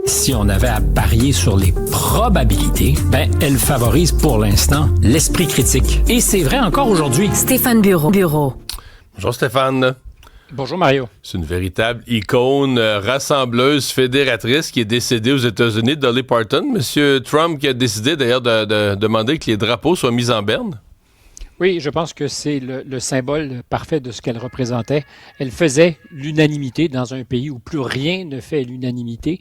Si on avait à parier sur les probabilités, elle favorise pour l'instant l'esprit critique. Et c'est vrai encore aujourd'hui. Stéphane Bureau. Bonjour Stéphane. Bonjour Mario. C'est une véritable icône rassembleuse, fédératrice qui est décédée aux États-Unis, Dolly Parton. Monsieur Trump qui a décidé d'ailleurs de demander que les drapeaux soient mis en berne. Oui, je pense que c'est le symbole parfait de ce qu'elle représentait. Elle faisait l'unanimité dans un pays où plus rien ne fait l'unanimité.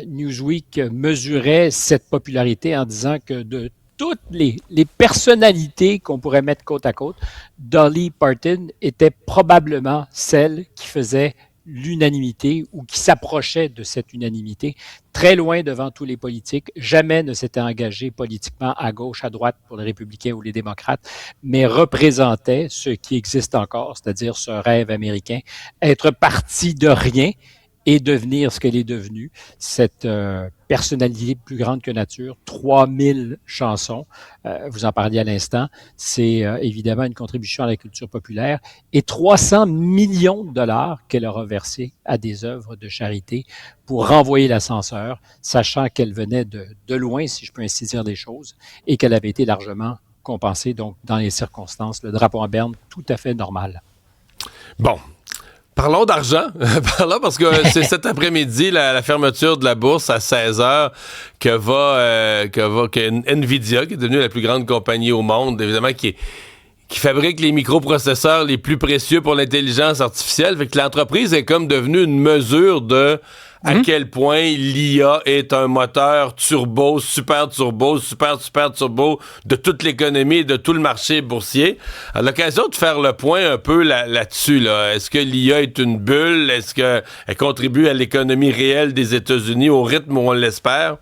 Newsweek mesurait cette popularité en disant que de toutes les personnalités qu'on pourrait mettre côte à côte, Dolly Parton était probablement celle qui faisait l'unanimité ou qui s'approchait de cette unanimité, très loin devant tous les politiques, jamais ne s'était engagé politiquement à gauche, à droite pour les républicains ou les démocrates, mais représentait ce qui existe encore, c'est-à-dire ce rêve américain, être parti de rien et devenir ce qu'elle est devenue, cette personnalité plus grande que nature, 3000 chansons, vous en parliez à l'instant, c'est évidemment une contribution à la culture populaire, et 300 millions de dollars qu'elle a reversés à des œuvres de charité pour renvoyer l'ascenseur, sachant qu'elle venait de loin, si je peux ainsi dire des choses, et qu'elle avait été largement compensée, donc dans les circonstances, le drapeau en berne, tout à fait normal. Bon. Parlons d'argent. Parlons parce que c'est cet après-midi la fermeture de la bourse à 16h que Nvidia, qui est devenue la plus grande compagnie au monde, évidemment, qui fabrique les microprocesseurs les plus précieux pour l'intelligence artificielle. Fait que l'entreprise est comme devenue une mesure de à quel point l'IA est un moteur super turbo de toute l'économie et de tout le marché boursier. À l'occasion de faire le point un peu là-dessus, est-ce que l'IA est une bulle? Est-ce qu'elle contribue à l'économie réelle des États-Unis au rythme où on l'espère?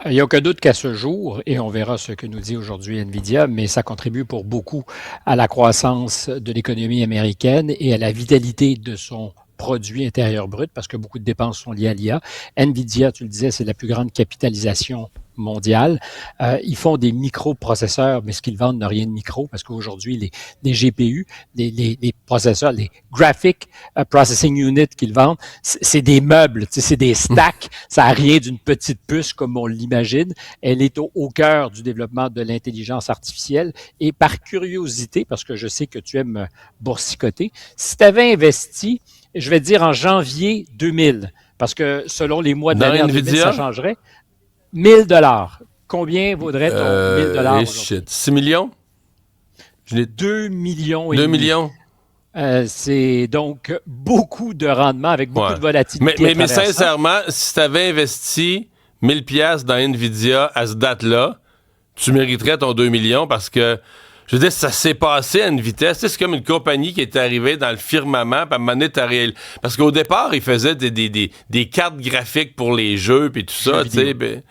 Il n'y a aucun doute qu'à ce jour, et on verra ce que nous dit aujourd'hui Nvidia, mais ça contribue pour beaucoup à la croissance de l'économie américaine et à la vitalité de son produit intérieur brut, parce que beaucoup de dépenses sont liées à l'IA. Nvidia, tu le disais, c'est la plus grande capitalisation mondiale. Ils font des microprocesseurs, mais ce qu'ils vendent n'a rien de micro, parce qu'aujourd'hui, les GPU, les processeurs, les Graphic Processing Unit qu'ils vendent, c'est des meubles, c'est des stacks, ça n'a rien d'une petite puce comme on l'imagine. Elle est au cœur du développement de l'intelligence artificielle. Et par curiosité, parce que je sais que tu aimes boursicoter, si tu avais investi, je vais dire en janvier 2000, parce que selon les mois de l'année en 2000, ça changerait. 1000 $. Combien vaudrait ton 1000 $? 6 millions? 2 millions et 2 demi. millions? C'est donc beaucoup de rendement avec beaucoup de volatilité. Mais sincèrement, si tu avais investi 1000 $ dans Nvidia à cette date-là, tu mériterais ton 2 millions parce que je veux dire, ça s'est passé à une vitesse. C'est comme une compagnie qui est arrivée dans le firmament, puis à un moment donné, parce qu'au départ, ils faisaient des cartes graphiques pour les jeux, puis tout ça, tu sais.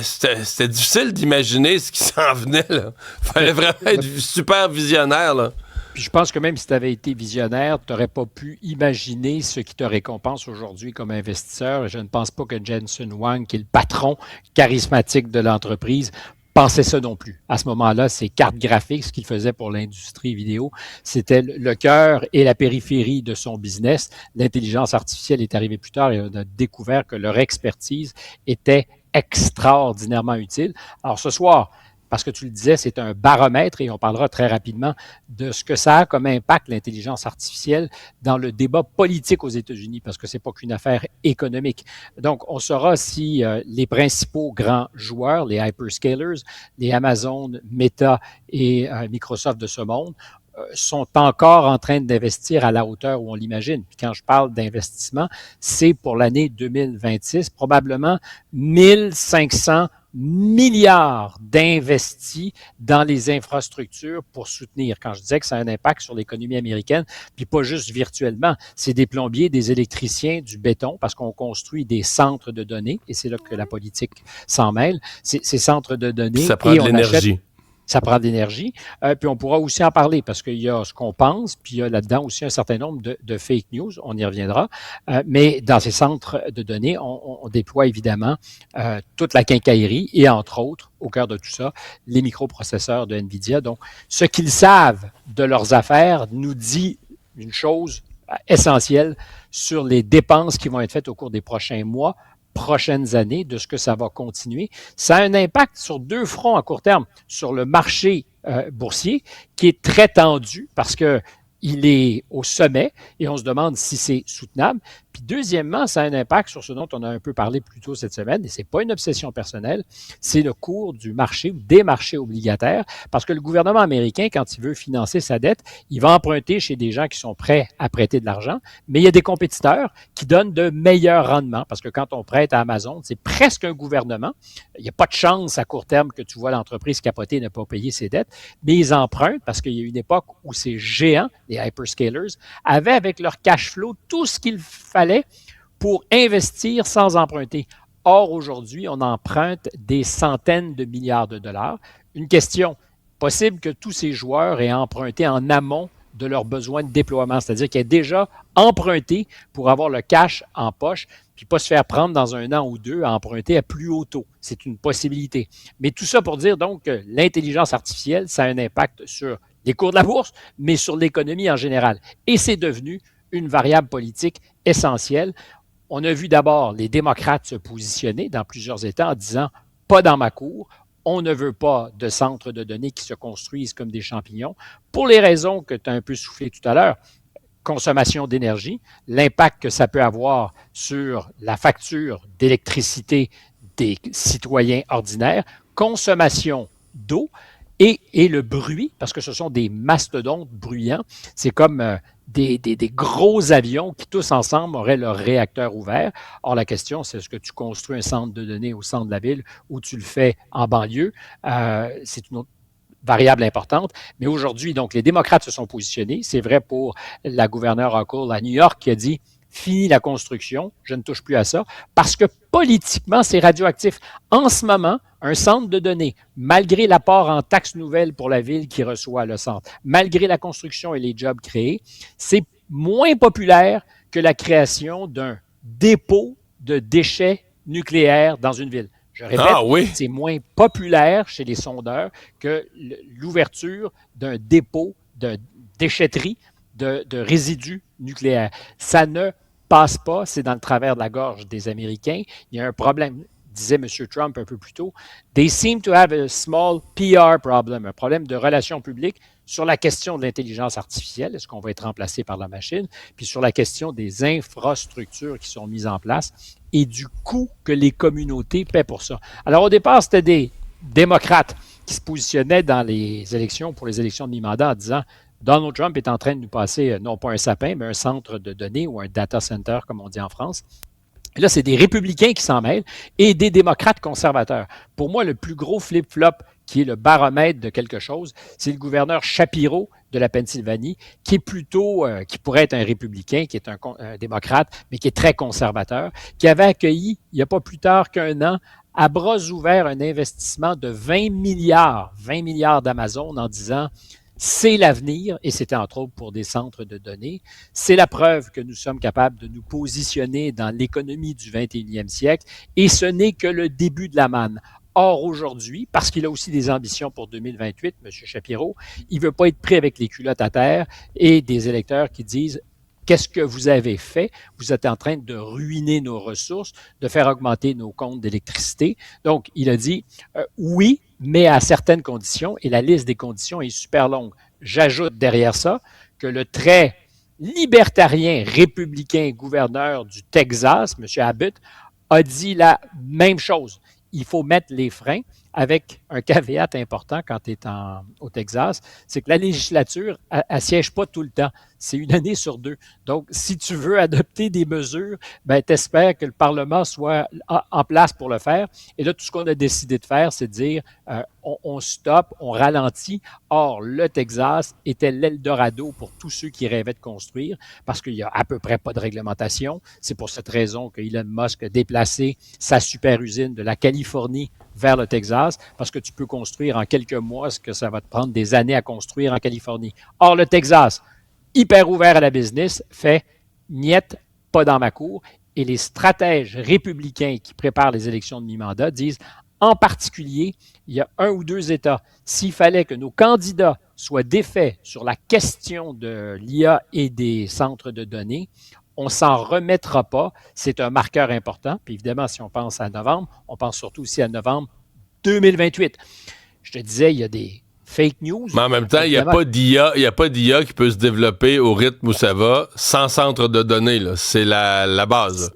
C'était difficile d'imaginer ce qui s'en venait, là. Fallait vraiment être super visionnaire, là. Puis je pense que même si tu avais été visionnaire, tu n'aurais pas pu imaginer ce qui te récompense aujourd'hui comme investisseur. Je ne pense pas que Jensen Huang, qui est le patron charismatique de l'entreprise, pensait ça non plus. À ce moment-là, ces cartes graphiques, ce qu'il faisait pour l'industrie vidéo, c'était le cœur et la périphérie de son business. L'intelligence artificielle est arrivée plus tard et on a découvert que leur expertise était extraordinairement utile. Alors ce soir, parce que tu le disais, c'est un baromètre et on parlera très rapidement de ce que ça a comme impact, l'intelligence artificielle, dans le débat politique aux États-Unis, parce que c'est pas qu'une affaire économique. Donc, on saura si les principaux grands joueurs, les hyperscalers, les Amazon, Meta et Microsoft de ce monde, sont encore en train d'investir à la hauteur où on l'imagine. Puis quand je parle d'investissement, c'est pour l'année 2026, probablement 1500 milliards d'investis dans les infrastructures pour soutenir. Quand je disais que ça a un impact sur l'économie américaine, puis pas juste virtuellement, c'est des plombiers, des électriciens, du béton, parce qu'on construit des centres de données, et c'est là que la politique s'en mêle, ces centres de données. Ça prend de l'énergie. Ça prend de l'énergie. Puis on pourra aussi en parler parce qu'il y a ce qu'on pense, puis il y a là-dedans aussi un certain nombre de fake news, on y reviendra. Mais dans ces centres de données, on déploie évidemment toute la quincaillerie et entre autres, au cœur de tout ça, les microprocesseurs de Nvidia. Donc, ce qu'ils savent de leurs affaires nous dit une chose essentielle sur les dépenses qui vont être faites au cours des prochains mois, prochaines années, de ce que ça va continuer. Ça a un impact sur deux fronts à court terme, sur le marché boursier, qui est très tendu parce que il est au sommet et on se demande si c'est soutenable. Puis deuxièmement, ça a un impact sur ce dont on a un peu parlé plus tôt cette semaine, et c'est pas une obsession personnelle, c'est le cours du marché ou des marchés obligataires, parce que le gouvernement américain, quand il veut financer sa dette, il va emprunter chez des gens qui sont prêts à prêter de l'argent, mais il y a des compétiteurs qui donnent de meilleurs rendements, parce que quand on prête à Amazon, c'est presque un gouvernement. Il n'y a pas de chance à court terme que tu vois l'entreprise capoter et ne pas payer ses dettes, mais ils empruntent parce qu'il y a une époque où ces géants, les hyperscalers, avaient avec leur cash flow tout ce qu'il fallait pour investir sans emprunter. Or, aujourd'hui, on emprunte des centaines de milliards de dollars. Une question, possible que tous ces joueurs aient emprunté en amont de leurs besoins de déploiement, c'est-à-dire qu'ils aient déjà emprunté pour avoir le cash en poche, puis pas se faire prendre dans un an ou deux à emprunter à plus haut taux. C'est une possibilité. Mais tout ça pour dire donc que l'intelligence artificielle, ça a un impact sur les cours de la bourse, mais sur l'économie en général. Et c'est devenu une variable politique essentielle. On a vu d'abord les démocrates se positionner dans plusieurs États en disant « pas dans ma cour ». On ne veut pas de centres de données qui se construisent comme des champignons pour les raisons que tu as un peu soufflé tout à l'heure. Consommation d'énergie, l'impact que ça peut avoir sur la facture d'électricité des citoyens ordinaires, consommation d'eau et le bruit, parce que ce sont des mastodontes bruyants. C'est comme des gros avions qui tous ensemble auraient leur réacteur ouvert. Or, la question, c'est est-ce que tu construis un centre de données au centre de la ville ou tu le fais en banlieue? C'est une autre variable importante. Mais aujourd'hui, donc, les démocrates se sont positionnés. C'est vrai pour la gouverneure Hochul à New York qui a dit fini la construction, je ne touche plus à ça, parce que politiquement, c'est radioactif. En ce moment, un centre de données, malgré l'apport en taxes nouvelles pour la ville qui reçoit le centre, malgré la construction et les jobs créés, c'est moins populaire que la création d'un dépôt de déchets nucléaires dans une ville. Je répète, c'est moins populaire chez les sondeurs que l'ouverture d'un dépôt de déchetterie de résidus nucléaires. Ça ne passe pas, c'est dans le travers de la gorge des Américains. Il y a un problème, disait M. Trump un peu plus tôt. They seem to have a small PR problem, un problème de relations publiques sur la question de l'intelligence artificielle, est-ce qu'on va être remplacé par la machine, puis sur la question des infrastructures qui sont mises en place et du coût que les communautés paient pour ça. Alors au départ, c'était des démocrates qui se positionnaient dans les élections, pour les élections de mi-mandat, en disant Donald Trump est en train de nous passer non pas un sapin, mais un centre de données ou un data center, comme on dit en France. Et là, c'est des républicains qui s'en mêlent et des démocrates conservateurs. Pour moi, le plus gros flip-flop qui est le baromètre de quelque chose, c'est le gouverneur Shapiro de la Pennsylvanie, qui est plutôt, qui pourrait être un républicain, qui est un démocrate, mais qui est très conservateur, qui avait accueilli, il n'y a pas plus tard qu'un an, à bras ouverts, un investissement de 20 milliards d'Amazon en disant c'est l'avenir, et c'était entre autres pour des centres de données. C'est la preuve que nous sommes capables de nous positionner dans l'économie du 21e siècle, et ce n'est que le début de la manne. Or, aujourd'hui, parce qu'il a aussi des ambitions pour 2028, M. Shapiro, il ne veut pas être pris avec les culottes à terre et des électeurs qui disent qu'est-ce que vous avez fait? Vous êtes en train de ruiner nos ressources, de faire augmenter nos comptes d'électricité. Donc, il a dit oui, mais à certaines conditions, et la liste des conditions est super longue. J'ajoute derrière ça que le très libertarien républicain gouverneur du Texas, M. Abbott, a dit la même chose. Il faut mettre les freins avec un caveat important quand tu es au Texas, c'est que la législature, elle ne siège pas tout le temps. C'est une année sur deux. Donc, si tu veux adopter des mesures, ben, t'espères que le Parlement soit en place pour le faire. Et là, tout ce qu'on a décidé de faire, c'est de dire on stoppe, on ralentit. Or, le Texas était l'Eldorado pour tous ceux qui rêvaient de construire parce qu'il n'y a à peu près pas de réglementation. C'est pour cette raison que Elon Musk a déplacé sa super usine de la Californie vers le Texas, parce que tu peux construire en quelques mois ce que ça va te prendre des années à construire en Californie. Or, le Texas, hyper ouvert à la business, fait « niet, pas dans ma cour », et les stratèges républicains qui préparent les élections de mi-mandat disent en particulier, il y a un ou deux États, s'il fallait que nos candidats soient défaits sur la question de l'IA et des centres de données, on s'en remettra pas. C'est un marqueur important. Puis évidemment, si on pense à novembre, on pense surtout aussi à novembre 2028. Je te disais, il y a des fake news. Mais en même temps, il n'y a pas d'IA qui peut se développer au rythme où ça va sans centre de données, là. C'est la base.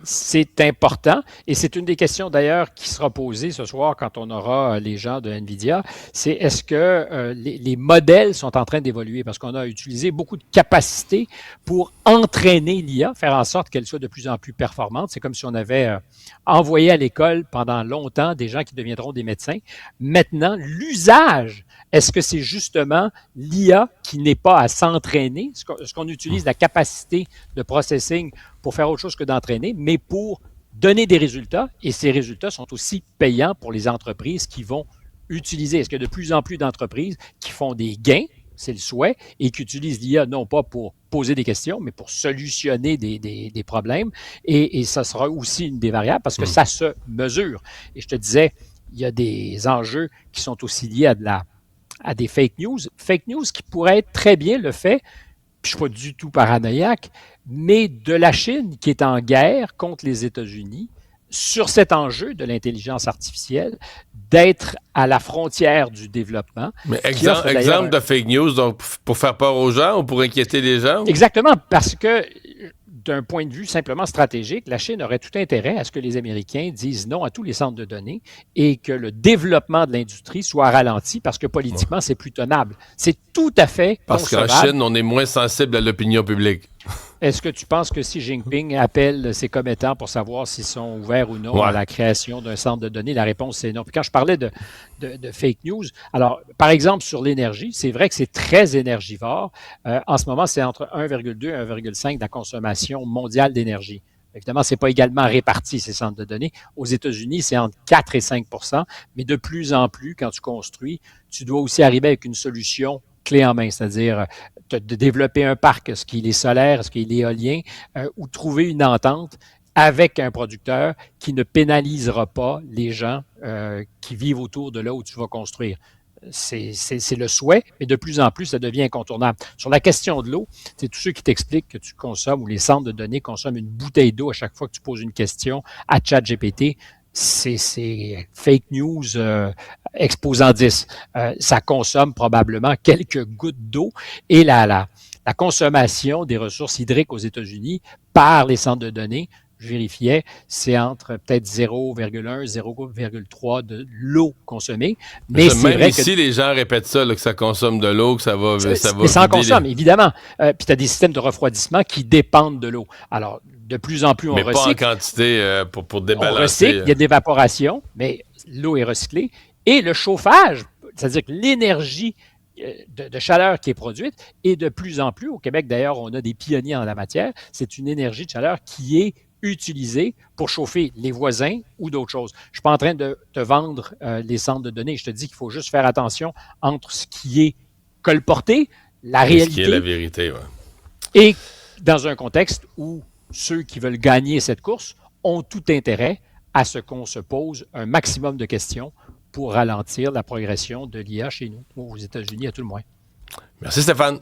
C'est important et c'est une des questions d'ailleurs qui sera posée ce soir quand on aura les gens de NVIDIA, c'est est-ce que les modèles sont en train d'évoluer parce qu'on a utilisé beaucoup de capacités pour entraîner l'IA, faire en sorte qu'elle soit de plus en plus performante. C'est comme si on avait envoyé à l'école pendant longtemps des gens qui deviendront des médecins. Maintenant, l'usage, est-ce que c'est justement l'IA qui n'est pas à s'entraîner? Est-ce qu'on utilise la capacité de processing pour faire autre chose que d'entraîner, mais pour donner des résultats, et ces résultats sont aussi payants pour les entreprises qui vont utiliser. Est-ce qu'il y a de plus en plus d'entreprises qui font des gains, c'est le souhait, et qui utilisent l'IA non pas pour poser des questions, mais pour solutionner des problèmes, et ça sera aussi une des variables parce que ça se mesure. Et je te disais, il y a des enjeux qui sont aussi liés à des fake news qui pourraient être très bien le fait, puis je ne suis pas du tout paranoïaque, mais de la Chine qui est en guerre contre les États-Unis sur cet enjeu de l'intelligence artificielle, d'être à la frontière du développement. Mais exemple de fake news, donc pour faire peur aux gens ou pour inquiéter les gens? Exactement, parce que d'un point de vue simplement stratégique, la Chine aurait tout intérêt à ce que les Américains disent non à tous les centres de données et que le développement de l'industrie soit ralenti parce que politiquement, c'est plus tenable. C'est tout à fait concevable. Parce qu'en Chine, on est moins sensible à l'opinion publique. Est-ce que tu penses que Xi Jinping appelle ses commettants pour savoir s'ils sont ouverts ou non à la création d'un centre de données? La réponse, c'est non. Puis quand je parlais de fake news, alors, par exemple, sur l'énergie, c'est vrai que c'est très énergivore. En ce moment, c'est entre 1,2 et 1,5 de la consommation mondiale d'énergie. Évidemment, ce n'est pas également réparti, ces centres de données. Aux États-Unis, c'est entre 4 et 5 mais de plus en plus, quand tu construis, tu dois aussi arriver avec une solution clé en main, c'est-à-dire de développer un parc, est-ce qu'il est solaire, est-ce qu'il est éolien, ou trouver une entente avec un producteur qui ne pénalisera pas les gens qui vivent autour de là où tu vas construire. C'est le souhait, mais de plus en plus, ça devient incontournable. Sur la question de l'eau, c'est tous ceux qui t'expliquent que tu consommes ou les centres de données consomment une bouteille d'eau à chaque fois que tu poses une question à ChatGPT. C'est fake news exposant 10. Ça consomme probablement quelques gouttes d'eau et la consommation des ressources hydriques aux États-Unis par les centres de données, je vérifiais, c'est entre peut-être 0,1 0,3 de l'eau consommée. Mais c'est même vrai ici, les gens répètent ça, là, que ça consomme de l'eau, que ça va mais ça en consomme, évidemment. Puis tu as des systèmes de refroidissement qui dépendent de l'eau. Alors, de plus en plus, on recycle. Mais pas en quantité pour débalancer. On recycle, il y a de l'évaporation, mais l'eau est recyclée. Et le chauffage, c'est-à-dire que l'énergie de chaleur qui est produite, et de plus en plus, au Québec d'ailleurs, on a des pionniers en la matière, c'est une énergie de chaleur qui est utilisée pour chauffer les voisins ou d'autres choses. Je ne suis pas en train de te vendre les centres de données. Je te dis qu'il faut juste faire attention entre ce qui est colporté, la réalité, ce qui est la vérité, ouais. Et dans un contexte où ceux qui veulent gagner cette course ont tout intérêt à ce qu'on se pose un maximum de questions pour ralentir la progression de l'IA chez nous, ou aux États-Unis à tout le moins. Merci Stéphane.